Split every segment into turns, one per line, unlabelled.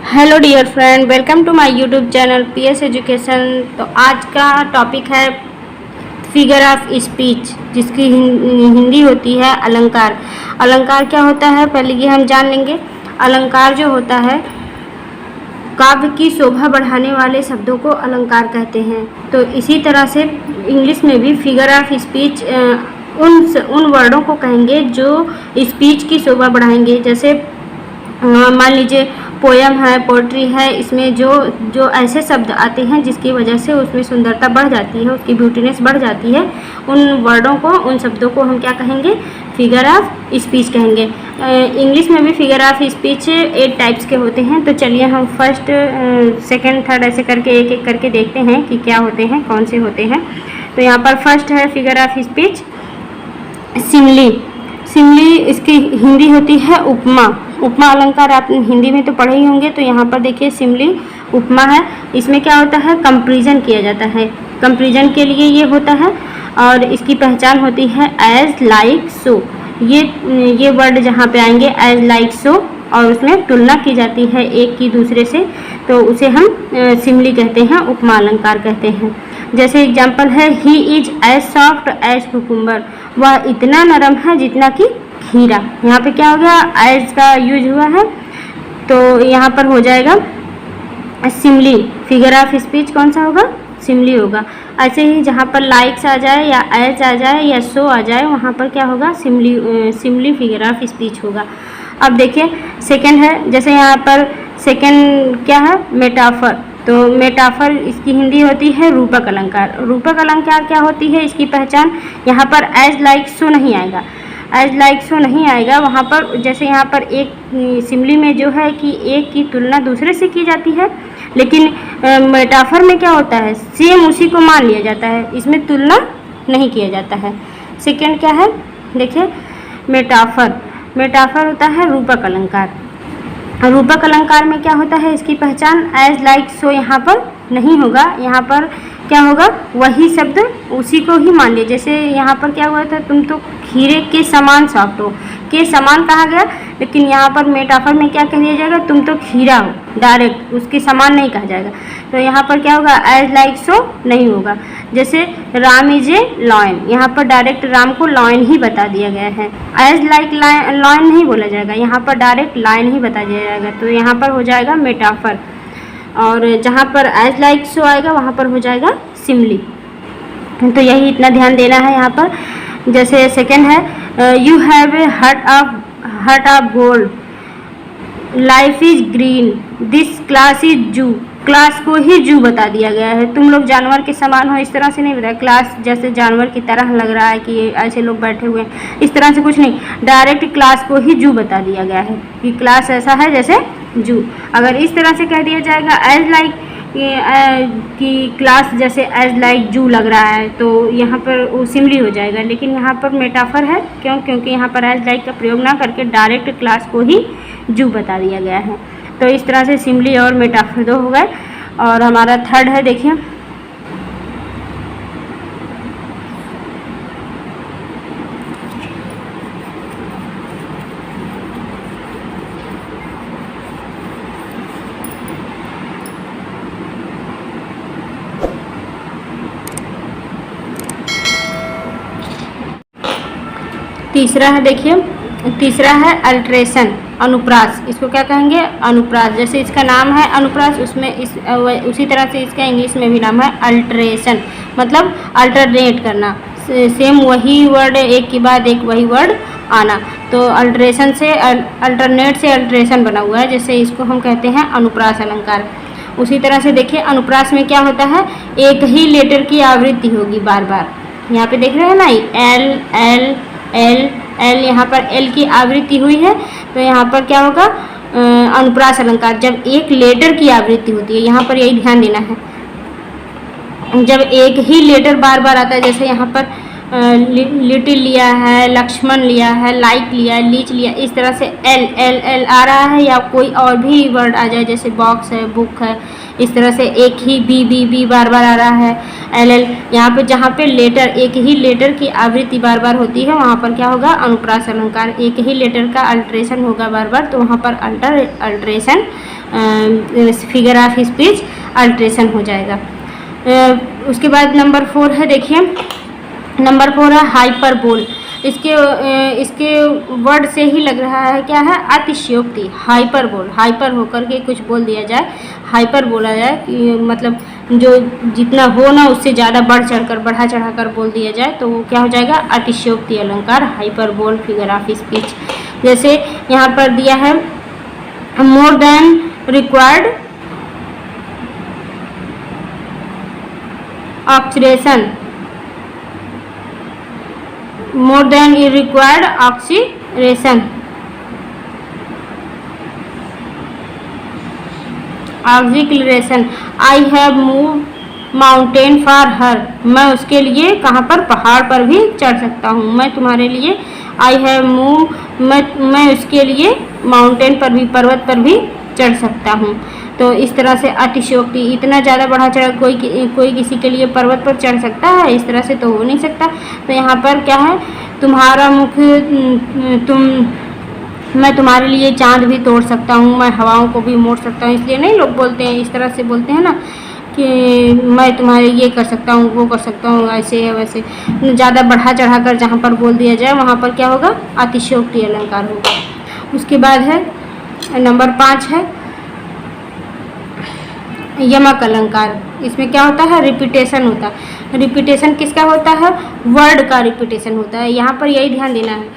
Hello dear friend, welcome to my YouTube channel PS education. तो आज का topic है फिगर ऑफ स्पीच, जिसकी हिंदी होती है अलंकार। अलंकार क्या होता है पहले ये हम जान लेंगे। अलंकार जो होता है, काव्य की शोभा बढ़ाने वाले शब्दों को अलंकार कहते हैं। तो इसी तरह से इंग्लिश में भी फिगर ऑफ स्पीच उन वर्डों को कहेंगे जो स्पीच की शोभा बढ़ाएंगे। जैसे मान लीजिए पोयम है, पोट्री है, इसमें जो ऐसे शब्द आते हैं जिसकी वजह से उसमें सुंदरता बढ़ जाती है, उसकी ब्यूटीनेस बढ़ जाती है, उन वर्डों को, उन शब्दों को हम क्या कहेंगे? फिगर ऑफ स्पीच कहेंगे। इंग्लिश में भी फिगर ऑफ स्पीच 8 टाइप्स के होते हैं। तो चलिए हम फर्स्ट, सेकंड, थर्ड ऐसे करके एक एक करके देखते हैं कि क्या होते हैं, कौन से होते हैं। तो यहाँ पर फर्स्ट है figure of speech Simli. Simli इसकी हिंदी होती है उपमा। उपमा अलंकार आप हिंदी में तो पढ़े ही होंगे। तो यहाँ पर देखिए सिमली उपमा है। इसमें क्या होता है? कंपैरिजन किया जाता है। कंपैरिजन के लिए ये होता है और इसकी पहचान होती है एज, लाइक, सो। ये वर्ड जहाँ पे आएंगे एज, लाइक, सो, और उसमें तुलना की जाती है एक की दूसरे से, तो उसे हम सिमली कहते हैं, उपमा अलंकार कहते हैं। जैसे एग्जाम्पल है, he is as soft as cucumber. वह इतना नरम है जितना कि खीरा। यहाँ पे क्या हो गया? एज का यूज हुआ है, तो यहाँ पर हो जाएगा सिमली। फिगर ऑफ स्पीच कौन सा होगा? सिमली होगा। ऐसे ही जहाँ पर लाइक्स आ जाए या एज आ जाए या सो आ जाए, वहाँ पर क्या होगा? सिमली फिगर ऑफ स्पीच होगा। अब देखिए सेकंड है, जैसे यहाँ पर सेकंड क्या है? मेटाफर। तो मेटाफर इसकी हिंदी होती है रूपक अलंकार। रूपक अलंकार क्या होती है? इसकी पहचान, यहाँ पर एज, लाइक, सो नहीं आएगा। एज, लाइक, सो नहीं आएगा वहाँ पर। जैसे यहाँ पर एक सिमली में जो है कि एक की तुलना दूसरे से की जाती है, लेकिन मेटाफर में क्या होता है? सेम उसी को मान लिया जाता है, इसमें तुलना नहीं किया जाता है। सेकंड क्या है? देखिए मेटाफर। मेटाफर होता है रूपक अलंकार। रूपक अलंकार में क्या होता है? इसकी पहचान एज, लाइक, सो यहाँ पर नहीं होगा। यहाँ पर क्या होगा? वही शब्द उसी को ही मान लिया। जैसे यहाँ पर क्या हुआ था? तुम तो खीरे के समान सॉफ्ट हो। के समान कहा गया, लेकिन यहाँ पर मेटाफर में क्या कह दिया जाएगा? तुम तो खीरा हो, डायरेक्ट उसके समान नहीं कहा जाएगा। तो यहाँ पर क्या होगा? एज, लाइक, सो नहीं होगा। जैसे राम इज ए लॉयन, यहाँ पर डायरेक्ट राम को लॉयन ही बता दिया गया है। एज, लाइक, लॉयन नहीं बोला जाएगा, यहाँ पर डायरेक्ट लायन ही बता दिया जाएगा। तो यहाँ पर हो जाएगा मेटाफर। और जहाँ पर एज, लाइक, सो आएगा वहाँ पर हो जाएगा सिमली। तो यही इतना ध्यान देना है यहाँ पर। जैसे सेकंड है, you have a heart of gold, life is green, this class is जू। क्लास को ही जू बता दिया गया है। तुम लोग जानवर के समान हो, इस तरह से नहीं बताया। क्लास जैसे जानवर की तरह लग रहा है कि ऐसे लोग बैठे हुए हैं, इस तरह से कुछ नहीं। डायरेक्ट क्लास को ही जू बता दिया गया है कि क्लास ऐसा है जैसे जू। अगर इस तरह से कह दिया जाएगा एज, लाइक, कि क्लास जैसे एज, लाइक, जू लग रहा है, तो यहाँ पर वो सिमली हो जाएगा। लेकिन यहाँ पर मेटाफर है। क्यों? क्योंकि यहाँ पर एज, लाइक का प्रयोग ना करके डायरेक्ट क्लास को ही जू बता दिया गया है। तो इस तरह से सिमली और मेटाफर 2 हो गए। और हमारा थर्ड है, देखिए तीसरा है। देखिए तीसरा है अल्ट्रेशन, अनुप्रास। इसको क्या कहेंगे? अनुप्रास। जैसे इसका नाम है अनुप्रास, उसमें उसी तरह से इसका इंग्लिश में भी नाम है अल्ट्रेशन, मतलब अल्टरनेट करना। सेम वही वर्ड एक के बाद एक वही वर्ड आना। तो अल्ट्रेशन से अल्टरनेट से अल्ट्रेशन बना हुआ है। जैसे इसको हम कहते हैं अनुप्रास अलंकार। उसी तरह से देखिए अनुप्रास में क्या होता है? एक ही लेटर की आवृत्ति होगी बार बार। यहाँ पे देख रहे हैं ना, एल एल एल एल, यहाँ पर एल की आवृत्ति हुई है। तो यहाँ पर क्या होगा? अनुप्रास अलंकार। जब एक लेटर की आवृत्ति होती है, यहाँ पर यही ध्यान देना है। जब एक ही लेटर बार बार आता है, जैसे यहाँ पर लिटिल लिया है, लक्ष्मण लिया है, लाइक लिया है, लीच लिया, इस तरह से एल एल एल आ रहा है, या कोई और भी वर्ड आ जाए जैसे बॉक्स है, बुक है, इस तरह से एक ही बी बी बी बार बार आ रहा है, एल एल। यहाँ पे जहाँ पे लेटर, एक ही लेटर की आवृत्ति बार बार होती है, वहाँ पर क्या होगा, अनुप्रास अलंकार। एक ही लेटर का अल्ट्रेशन होगा बार बार, तो वहाँ पर alteration, figure of speech alteration हो जाएगा। उसके बाद नंबर 4 है, देखिए नंबर 4 है हाइपरबोल। इसके वर्ड से ही लग रहा है क्या है, अतिशयोक्ति। हाइपरबोल, हाइपर होकर के कुछ बोल दिया जाए, हाइपर बोला जाए कि मतलब जो जितना हो ना उससे ज़्यादा बढ़ चढ़कर, बढ़ा चढ़ाकर बोल दिया जाए, तो वो क्या हो जाएगा, अतिशयोक्ति अलंकार, हाइपरबोल, फिगर ऑफ स्पीच। जैसे यहाँ पर दिया है more than required oxidation, more than required oxygenation, oxygenation। I have moved mountain for her, मैं उसके लिए कहाँ पर, पहाड़ पर भी चढ़ सकता हूँ। मैं तुम्हारे लिए I have moved, मैं उसके लिए माउंटेन पर भी, पर्वत पर भी चढ़ सकता हूँ। तो इस तरह से अतिशयोक्ति, इतना ज़्यादा बढ़ा चढ़ा कोई किसी के लिए पर्वत पर चढ़ सकता है, इस तरह से तो हो नहीं सकता। तो यहाँ पर क्या है, तुम्हारा मुख, मैं तुम्हारे लिए चांद भी तोड़ सकता हूँ, मैं हवाओं को भी मोड़ सकता हूँ। इसलिए नहीं लोग बोलते हैं, इस तरह से बोलते हैं ना कि मैं तुम्हारे ये कर सकता हूँ, वो कर सकता हूँ, ऐसे है वैसे, ज़्यादा बढ़ा चढ़ा कर जहाँ पर बोल दिया जाए वहाँ पर क्या होगा, अतिशयोक्ति अलंकार होगा। उसके बाद है नंबर 5 है यमक अलंकार। इसमें क्या होता है, रिपीटेशन होता है। रिपीटेशन किसका होता है, वर्ड का रिपीटेशन होता है। यहाँ पर यही ध्यान देना है।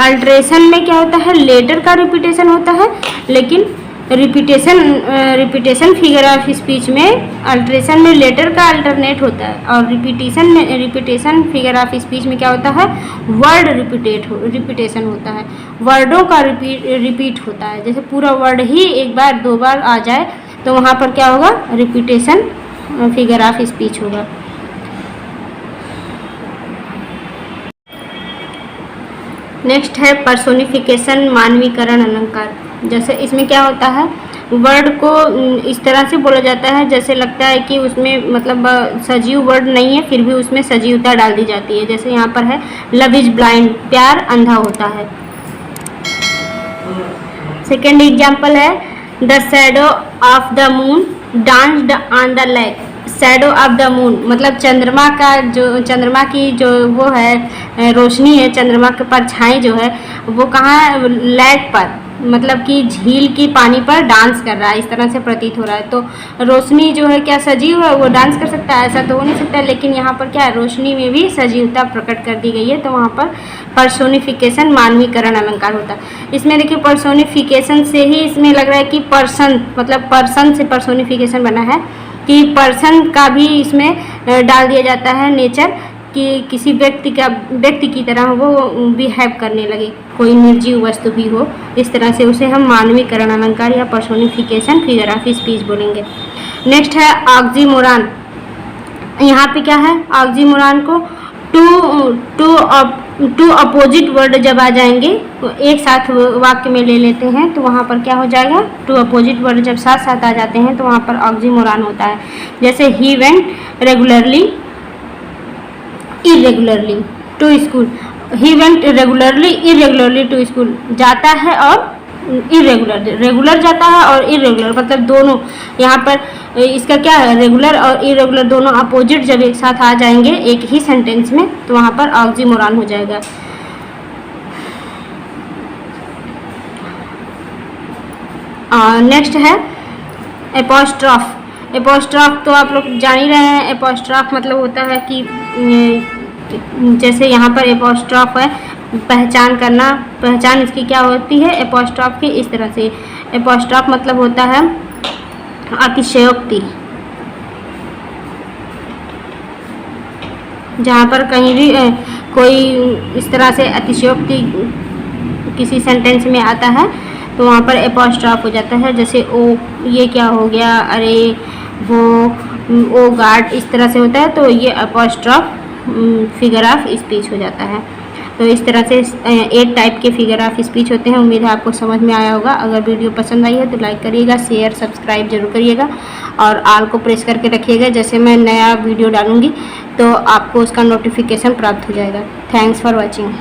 अल्ट्रेशन में क्या होता है, लेटर का रिपीटेशन होता है, लेकिन रिपीटेशन फिगर ऑफ स्पीच में, अल्ट्रेशन में लेटर का अल्टरनेट होता है, और रिपीटेशन फिगर ऑफ स्पीच में क्या होता है, वर्ड रिपीटेशन होता है, वर्डों का रिपीट होता है। जैसे पूरा वर्ड ही एक बार 2 बार आ जाए तो वहाँ पर क्या होगा, रिपीटेशन फिगर ऑफ स्पीच होगा। नेक्स्ट है पर्सोनिफिकेशन, मानवीकरण अलंकार। जैसे इसमें क्या होता है, वर्ड को इस तरह से बोला जाता है जैसे लगता है कि उसमें मतलब सजीव वर्ड नहीं है, फिर भी उसमें सजीवता डाल दी जाती है। जैसे यहाँ पर है लव इज ब्लाइंड, प्यार अंधा होता है। सेकेंड एग्जाम्पल है the shadow of the moon danced on the lake. Shadow of the moon मतलब चंद्रमा का, जो चंद्रमा की जो वो है रोशनी है, चंद्रमा के परछाई जो है वो कहाँ है, लेक पर, मतलब कि झील की पानी पर डांस कर रहा है, इस तरह से प्रतीत हो रहा है। तो रोशनी जो है क्या सजीव है, वो डांस कर सकता है, ऐसा तो हो नहीं सकता। लेकिन यहाँ पर क्या है, रोशनी में भी सजीवता प्रकट कर दी गई है, तो वहाँ पर पर्सोनिफिकेशन, मानवीकरण अलंकार होता है। इसमें देखिए पर्सोनिफिकेशन से ही इसमें लग रहा है कि पर्सन, मतलब पर्सन से पर्सोनिफिकेशन बना है, कि पर्सन का भी इसमें डाल दिया जाता है नेचर, कि किसी व्यक्ति की तरह वो बिहेव करने लगे, कोई निर्जीव वस्तु भी हो, इस तरह से उसे हम मानवीकरण अलंकार या पर्सोनिफिकेशन फिगर ऑफ स्पीच बोलेंगे। नेक्स्ट है ऑक्सीमोरॉन। यहाँ पे क्या है, ऑक्सीमोरॉन को टू अपोजिट वर्ड जब आ जाएंगे तो एक साथ वाक्य में ले लेते हैं, तो वहाँ पर क्या हो जाएगा, टू अपोजिट वर्ड जब साथ साथ आ जाते हैं तो वहाँ पर ऑक्सीमोरॉन होता है। जैसे he went regularly irregularly to school, he went regularly irregularly to school, जाता है और रेगुलर जाता है और इरेगुलर, मतलब दोनों यहाँ पर इसका क्या है, रेगुलर और इरेगुलर दोनों अपोजिट जब एक साथ आ जाएंगे एक ही सेंटेंस में तो वहाँ पर ऑक्सीमोरॉन हो जाएगा। नेक्स्ट है एपोस्ट्रॉफ। एपोस्ट्रॉफ तो आप लोग जान ही रहे हैं, एपोस्ट्रॉफ मतलब होता है कि जैसे यहाँ पर एपोस्ट्रॉफ है पहचान करना, पहचान इसकी क्या होती है एपोस्ट्रॉफ की, इस तरह से एपोस्ट्रॉफ मतलब होता है अतिशयोक्ति, जहाँ पर कहीं भी कोई इस तरह से अतिशयोक्ति किसी सेंटेंस में आता है तो वहाँ पर एपोस्ट्रॉफ हो जाता है। जैसे ओ ये क्या हो गया, अरे वो ओ गार्ड, इस तरह से होता है तो ये एपोस्ट्रॉफ फिगर ऑफ स्पीच हो जाता है। तो इस तरह से 8 टाइप के फिगर ऑफ स्पीच होते हैं। उम्मीद है आपको समझ में आया होगा। अगर वीडियो पसंद आई है तो लाइक करिएगा, शेयर सब्सक्राइब जरूर करिएगा और ऑल को प्रेस करके रखिएगा। जैसे मैं नया वीडियो डालूँगी तो आपको उसका नोटिफिकेशन प्राप्त हो जाएगा। Thanks for watching.